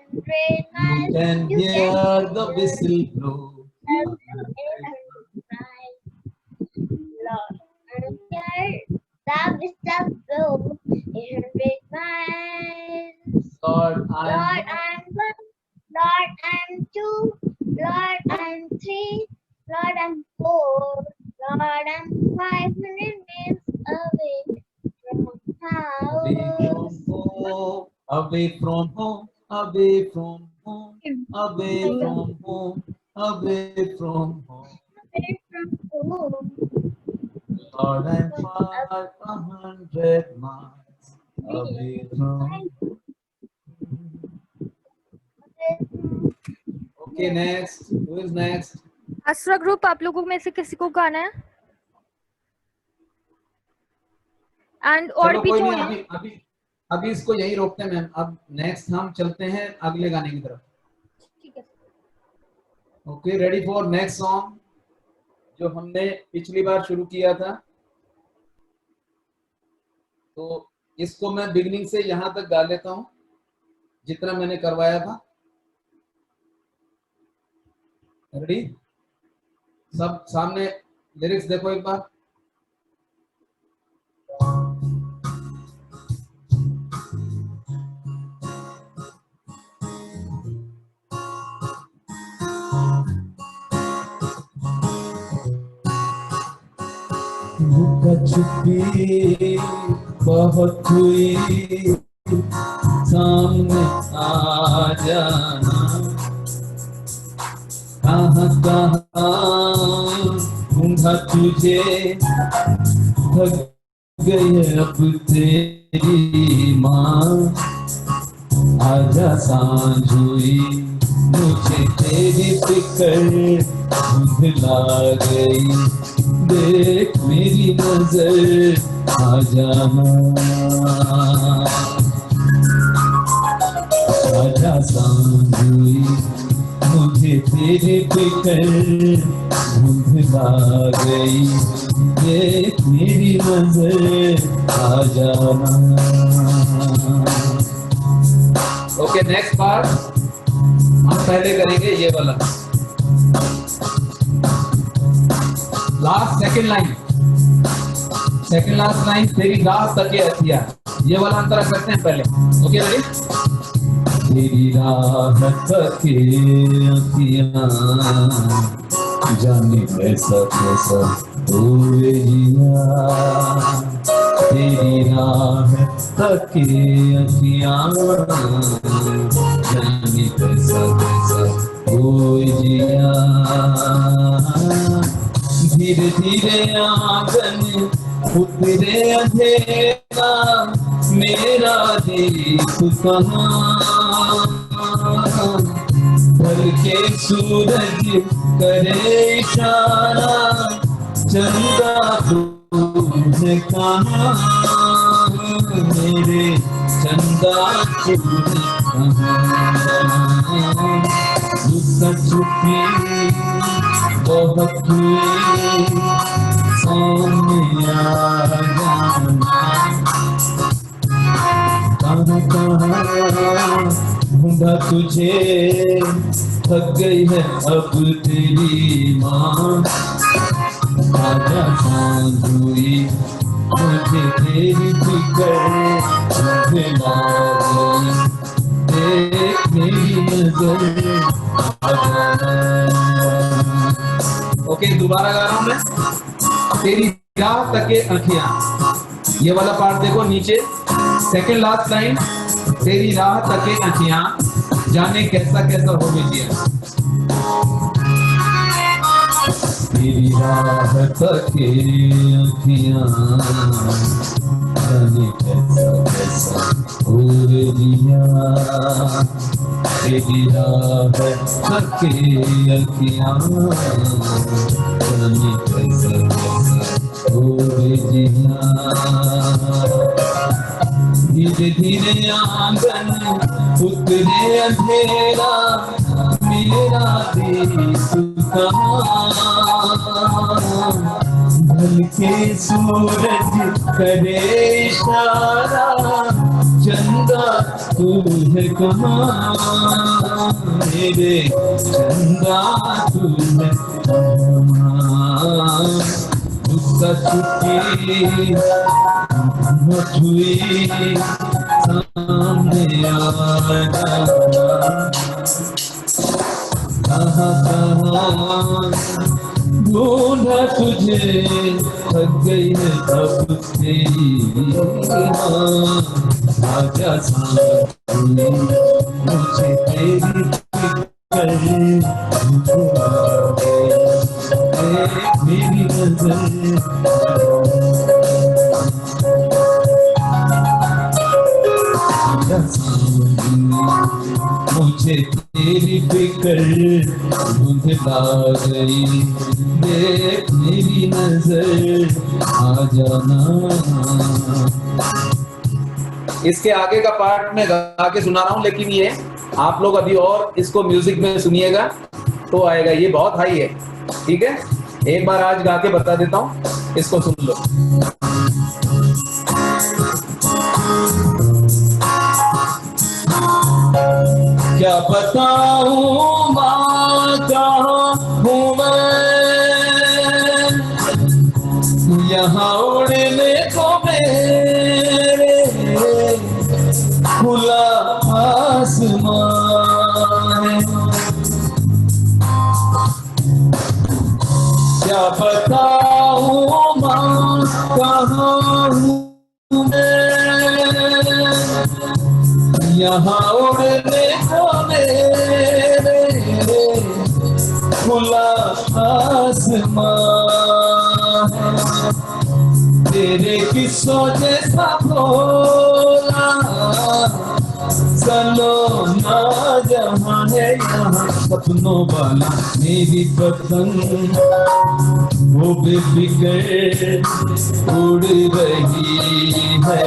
miles. can hear the whistle blow. 800 miles. Lord, I'm here. That is the blow. 800 miles. Lord, Lord, I'm one. Lord, I'm two. Lord, I'm three. Lord, I'm four. Lord, I'm 500 miles away from house. away from home, away from home, away from home, away from home. Away from home. Lord, I'm 500 miles away from. Okay, next. Who is next? आसरा group आप लोगों में से किसी को गाना है? And और चलो भी कोई जो नहीं, है, अभी इसको यही रोकते हैं मैम। अब नेक्स्ट हम चलते हैं अगले गाने की तरफ। ठीक है। Okay, ready for next song जो हमने पिछली बार शुरू किया था। तो इसको मैं बिगिनिंग से यहां तक गा लेता हूं जितना मैंने करवाया था। रेडी? सब सामने लिरिक्स देखो एक बार। लुका छुपी बहुत हुई, सामने आ जाना। कहाँ ढूंढा तुझे, थक गई अब तेरी माँ। आजा सांझ हुई, मुझे तेरी फिक्र धुंधला गई। देख मेरी नजर आ जाना, आजा सांझ हुई, मुझे तेरे फिक्र धुंधला गई। देख मेरी नजर आ जाना। ओके, नेक्स्ट पार्ट हम पहले करेंगे ये वाला last second line, second last line. तेरी राह तके हथिया, ये वाला अंतरा करते हैं पहले। Okay ready? तेरी राह तके अखियां जाने कैसा कैसा हुए जिया तेरी राह तके अखियां जाने कैसा कैसा हुए जिया धीरे धीरे आंगन उतरे अंधेरा मेरा देश कहाँ भर के सूरज करे इशारा चंदा तू है कहाँ मेरे चंदा तू है कहाँ छुपी बहुत हुई सामने आ जाना कहाँ कहाँ ढूंढा तुझे थक गई है अब तेरी माँ आजा सांझ हुई मुझे तेरी फिक्र मुझे लागी देख मेरी नजर ओके दोबारा गा रहा हूं मैं तेरी राह तके आँखियां ये वाला पार्ट देखो नीचे सेकंड लास्ट लाइन तेरी राह तके आँखियां जाने कैसा कैसा हो जिया तेरी राह तके आँखियां जाने कैसा कैसा हो जिया तेरी राह तके आँखियां जाने कैसा कैसा हो जिया धीरे धीरे आंगन उतरे अंधेरा मेरा देश कहाँ ढल के सूरज करे इशारा चंदा तू है कहाँ मेरे चंदा तू है कहाँ उसका छुट्टी मछुई सामने आ जाना कहाँ कहाँ ढूंढा तुझे थक गई है अब तेरी आजा सांझ हुई मुझे तेरी फिक्र मेरी नजर मुझे तेरी फिक्र भुला गई देख मेरी नजर आ जाना इसके आगे का पार्ट मैं गा के सुना रहा हूँ लेकिन ये आप लोग अभी और इसको म्यूजिक में सुनिएगा तो आएगा ये बहुत हाई है ठीक है एक बार आज गा के बता देता हूँ इसको सुन लो क्या बताऊं माँ कहाँ हूँ मैं यहाँ उड़ने को मेरे खुला आसमान क्या बताऊं माँ कहाँ हूँ मैं यहाँ उड़ने को मेरे खुला आसमान तेरे किस्सों जैसा भोला सलोना जहाँ है यहाँ सपनों वाला मेरी पतंग वो बेफिक्र उड़ रही है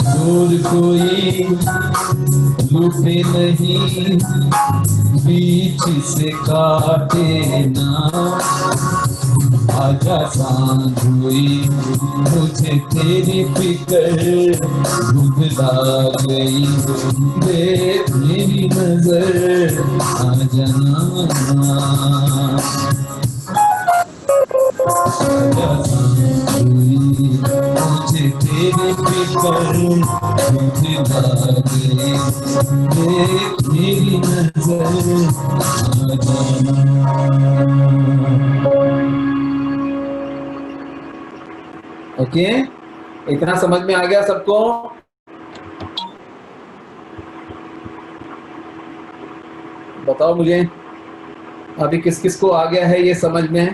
दूर कोई लूटे नहीं बीच से काटे ना आजा सांझ हुई मुझे तेरी फिक्र भुला गई देख मेरी नजर आ जाना आजा सांझ हुई मुझे तेरी फिक्र मेरी नजर आ जाना। ओके, इतना समझ में आ गया सबको? बताओ मुझे अभी किस किस को आ गया है ये समझ में?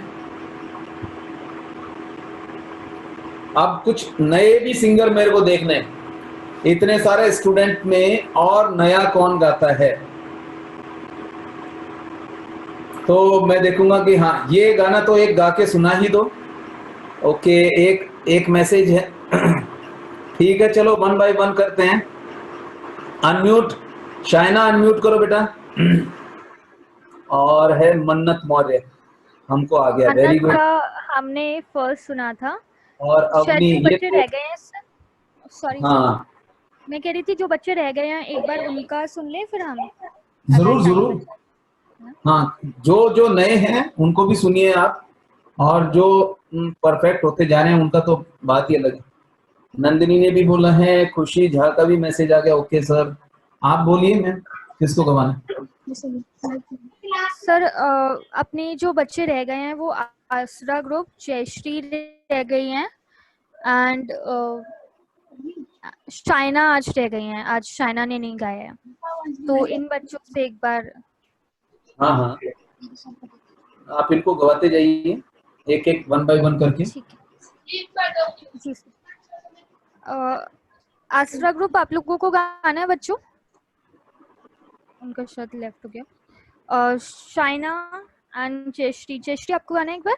अब कुछ नए भी सिंगर मेरे को देखने हैं। इतने सारे स्टूडेंट में और नया कौन गाता है, तो मैं देखूंगा कि हाँ ये गाना तो एक गा के सुना ही दो। ओके, एक मैसेज है। ठीक है, चलो 1 बाय 1 करते हैं। अनम्यूट, शाइना अनम्यूट करो बेटा। और है मन्नत मौर्य, हमको आ गया, वेरी मन्नत गुड। का हमने फर्स्ट सुना था। और शायद अवनी, जो ये बच्चे तो रह गए हैं सर, सॉरी सर, हाँ मैं कह रही थी जो बच्चे रह गए हैं एक बार उनका सुन लें फिर हम, जरूर अगर टाइम जरूर। बचा ना। हाँ, जो जो नए हैं उनको भी सुनिए आप, और जो परफेक्ट होते जा रहे हैं उनका तो बात ही अलग है। नंदिनी ने भी बोला है, खुशी झा का भी मैसेज आ गया। ओके सर, आप बोलिए मैम, किसको गवाना? सर अपने जो बच्चे रह गए हैं वो आसरा ग्रुप, जयश्री रह गई हैं, एंड शाइना आज रह गई हैं। आज शाइना ने नहीं गाया है, तो इन बच्चों से एक बार। हाँ हाँ, आप इनको गवाते जाइए एक एक 1 बाय 1 करके। ठीक है जी सर। आसरा ग्रुप आप लोगों को गाना है बच्चों, उनका शायद लेफ्ट हो गया। शाइना एंड जयश्री, जयश्री आपको गाना है एक बार?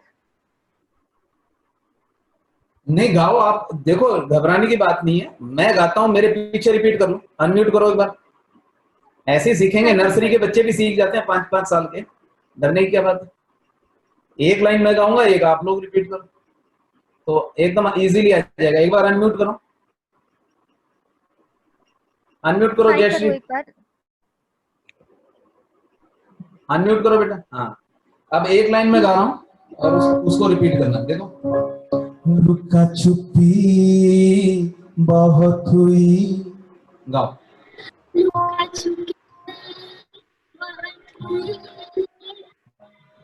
नहीं गाओ आप, देखो घबराने की बात नहीं है, मैं गाता हूँ, मेरे पीछे रिपीट कर लो। अनम्यूट करो एक बार, ऐसे ही सीखेंगे। नर्सरी के बच्चे भी सीख जाते हैं 5-5 साल के, डरने की क्या बात है। एक लाइन मैं गाऊंगा, एक आप लोग रिपीट करो, तो एकदम इजीली आ जाएगा। एक बार अनम्यूट करो, अनम्यूट करो ट्राई जयश्री, करो एक बार। अनम्यूट करो बेटा। हाँ, अब एक लाइन में गा रहा हूँ और उसको रिपीट करना। देखो, लुका छुपी बहुत हुई, गाओ।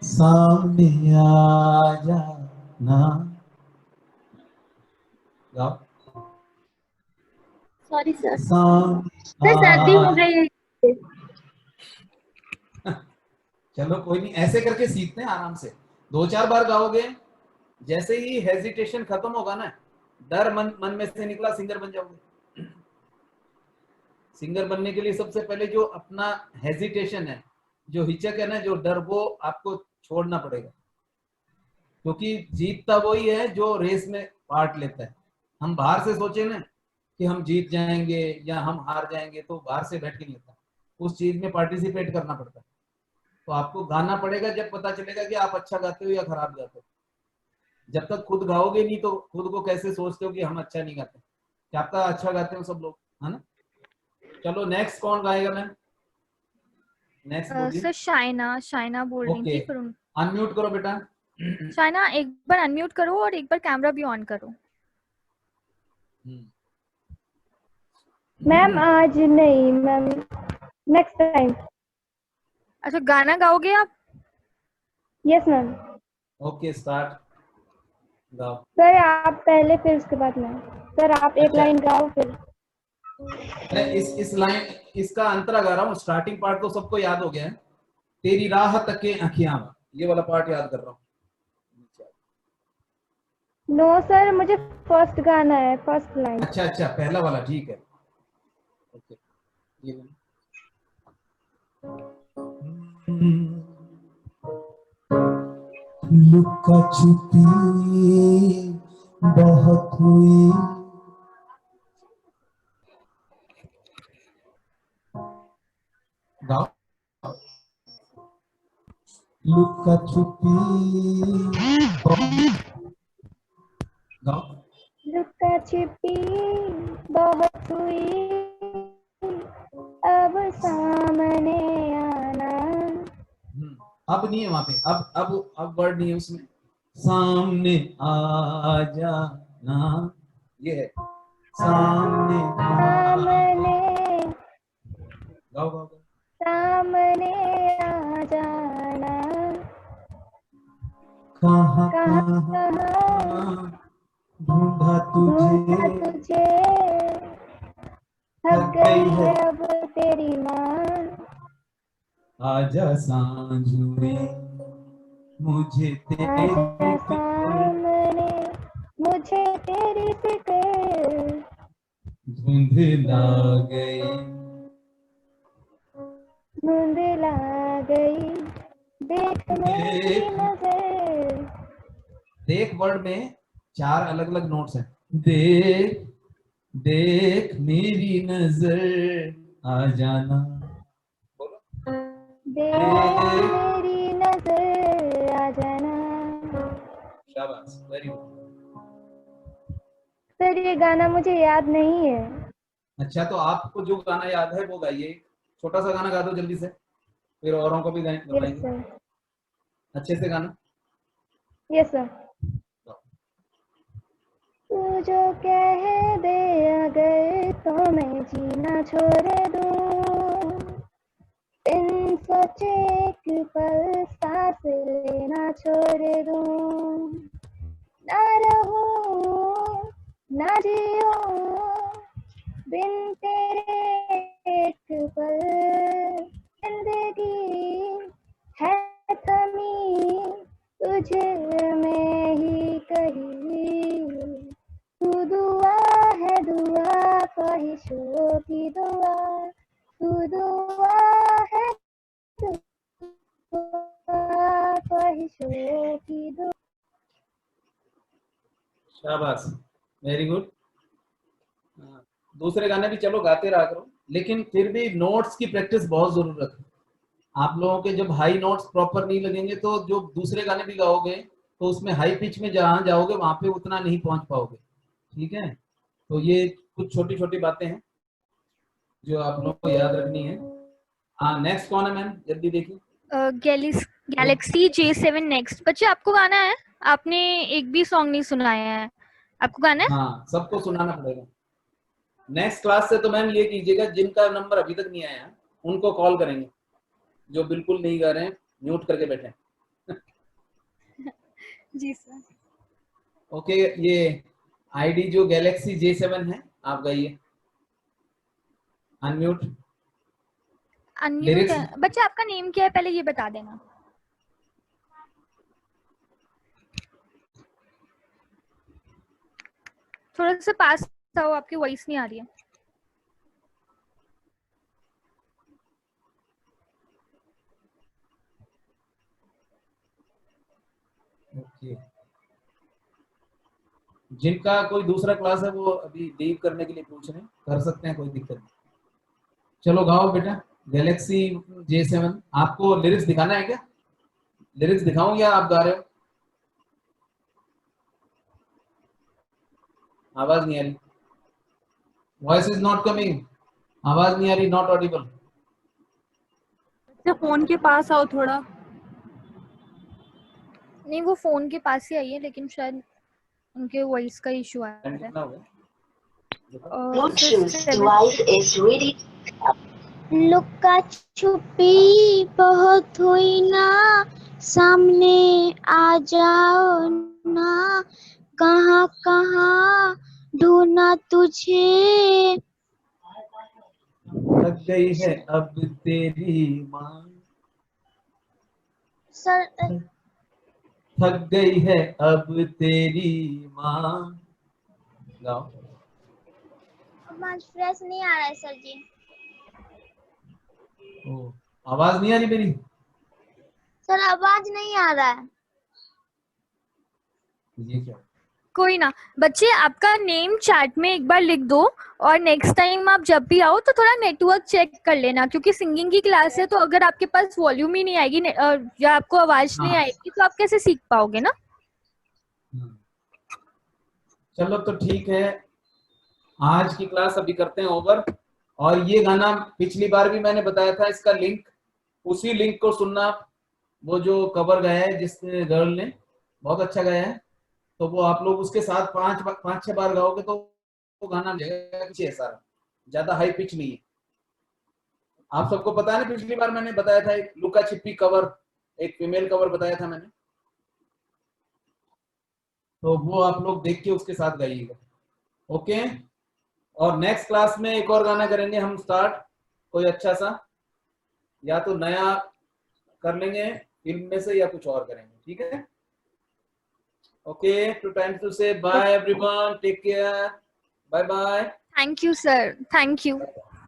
सामने आ जाना, गाओ। सॉरी सर, सामने सर्दी हो गई है। चलो कोई नहीं, ऐसे करके सीखते हैं आराम से। 2-4 बार गाओगे, जैसे ही हेजिटेशन खत्म होगा ना, डर मन में से निकला, सिंगर बन जाओगे। सिंगर बनने के लिए सबसे पहले जो अपना हेजिटेशन है, जो हिचक है ना, जो डर, वो आपको छोड़ना पड़ेगा, क्योंकि जीतता वही है जो रेस में पार्ट लेता है। हम बाहर से सोचे ना कि हम जीत जाएंगे या हम हार जाएंगे, तो बाहर से बैठ के नहीं होता, उस चीज में पार्टिसिपेट करना पड़ता है। तो आपको गाना पड़ेगा, जब पता चलेगा कि आप अच्छा गाते हो या खराब गाते हो। जब तक खुद गाओगे नहीं तो खुद को कैसे सोचते हो कि हम अच्छा नहीं गाते? क्या पता अच्छा गाते हो सब लोग, है ना। चलो नेक्स्ट कौन गाएगा मैम? नेक्स्ट बोलिए। सर शाइना, शाइना बोल रही ओके, थी फिर उन। अनम्यूट करो बेटा। शाइना एक बार अनम्यूट करो और एक बार कैमरा भी ऑन करो। मैम आज नहीं मैम, नेक्स्ट टाइम। अच्छा गाना गाओगे आप? Yes ma'am. ओके स्टार्ट, गाओ। सर आप पहले फिर उसके बाद मैं। सर आप एक अच्छा। लाइन गाओ फिर। मैं इस लाइन, इसका अंतरा गा रहा हूँ। स्टार्टिंग पार्ट तो सबको याद हो गया है, तेरी राह तके अखियां, ये वाला पार्ट याद कर रहा हूँ। नो सर, मुझे फर्स्ट गाना है, फर्स्ट लाइन। अच्छा अच्छा, पहला वाला, ठीक है। ओके, ये लुका छुपी बहुत हुई, गाओ। लुका छुपी, गाओ। लुका छिपी बहुत हुई, अब सामने आना। अब नहीं है वहां पे, अब वर्ड नहीं है उसमें। सामने आ जाना, ये है सामने गाओ गाओ गाओ। सामने आ जाना, कहाँ कहाँ कहाँ ढूंढा तुझे, तुझे, थक गई है अब तेरी माँ। आजा सांझ हुई मुझे तेरी आजा फिक्र, सामने मुझे तेरी फिक्र, धुंधला गई। धुंधला गई, देख मेरी देख नजर। देख वर्ड में 4 अलग अलग नोट्स हैं। देख देख मेरी नजर आ जाना, बोलो। देख मेरी नजर आ जाना। शाबाश, वेरी गुड। सर ये गाना मुझे याद नहीं है। अच्छा, तो आपको जो गाना याद है वो गाइए। छोटा सा गाना गा दो जल्दी से, फिर औरों को भी यस बताएंगे सर, अच्छे से गाना। Yes sir. तू जो कह दे अगर तो मैं जीना छोड़ दूं, बिन सोचे एक पल सांस लेना छोड़ दूं, ना रहूं ना जियूं बिन तेरे एक पल, जिंदगी है थमी तुझे में ही कहीं, तू दुआ है दुआ ख्वाहिशों की दुआ, तू दुआ है दुआ ख्वाहिशों की दुआ। शाबाश, वेरी गुड। दूसरे गाने भी चलो गाते रहा करो, लेकिन फिर भी नोट्स की प्रैक्टिस बहुत जरूरत है। आप लोगों के जब हाई नोट्स प्रॉपर नहीं लगेंगे तो जो दूसरे गाने भी गाओगे तो उसमें हाई पिच में जहां जाओगे वहां पे उतना नहीं पहुंच पाओगे। ठीक है, तो ये कुछ छोटी छोटी बातें हैं जो आप लोगों को याद रखनी है। हाँ, नेक्स्ट कौन है मैम, जल्दी देखिए। Galaxy J7 next. बच्चे आपको गाना है? आपने एक भी सॉन्ग नहीं सुनाया है, आपको गाना है? हाँ, सबको सुनाना पड़ेगा। नेक्स्ट क्लास से तो मैम ये कीजिएगा, जिनका नंबर अभी तक नहीं आया उनको कॉल करेंगे, जो बिल्कुल नहीं गा रहे हैं म्यूट करके बैठे। जी सर। ओके, ये आईडी जो गैलेक्सी J7 है आप गाइए, अनम्यूट। अनम्यूट लिरिक्स है। बच्चे आपका नेम क्या है पहले ये बता देना। थोड़ा सा पास आओ, आपकी वॉइस नहीं आ रही है। ओके, जिनका कोई दूसरा क्लास है वो अभी लीव करने के लिए पूछ रहे हैं, कर सकते हैं, कोई दिक्कत नहीं। चलो गाओ बेटा, गैलेक्सी J7। आपको लिरिक्स दिखाना है क्या? लिरिक्स दिखाऊं या आप गा रहे हो? आवाज नहीं आ रही, वॉइस इज नॉट कमिंग, आवाज नहीं आ रही, नॉट ऑडिबल। फोन के पास आओ थोड़ा। नहीं, वो फोन के पास ही आई है, लेकिन शायद उनके वॉइस का इशू आ रहा है। कितना हो गया? Bluetooth device is ready. लुका छुपी बहुत हुई ना, सामने आ जाओ ना, कहाँ कहाँ ढूंढा तुझे। थक गई है अब तेरी माँ, सर थक गई है अब तेरी माँ। गाओ। आवाज फ्रेश नहीं आ रहा है सर जी। ओ, आवाज नहीं आ रही मेरी? सर आवाज नहीं आ रहा है। ये क्या? कोई ना बच्चे, आपका नेम चैट में एक बार लिख दो, और नेक्स्ट टाइम आप जब भी आओ तो थोड़ा नेटवर्क चेक कर लेना, क्योंकि सिंगिंग की क्लास है तो अगर आपके पास वॉल्यूम ही नहीं आएगी या आपको आवाज नहीं हाँ। आएगी तो आप कैसे सीख पाओगे ना। चलो तो ठीक है, आज की क्लास अभी करते हैं ओवर। और ये गाना पिछली बार भी मैंने बताया था, इसका लिंक, उसी लिंक को सुनना। वो जो कवर गाया है जिस गर्ल ने, बहुत अच्छा गाया है, तो वो आप लोग उसके साथ 5-6 बार गाओगे तो गाना पीछे है सारा, ज्यादा हाई पिच नहीं है। आप सबको पता है ना, पिछली बार मैंने बताया था एक लुका छिपी कवर, एक फीमेल कवर बताया था मैंने, तो वो आप लोग देख के उसके साथ गाइएगा। ओके, और नेक्स्ट क्लास में एक और गाना करेंगे हम स्टार्ट, कोई अच्छा सा, या तो नया कर लेंगे फिल्म में से या कुछ और करेंगे, ठीक है। Okay, to time to say bye everyone, take care, bye bye. Thank you, sir. Thank you.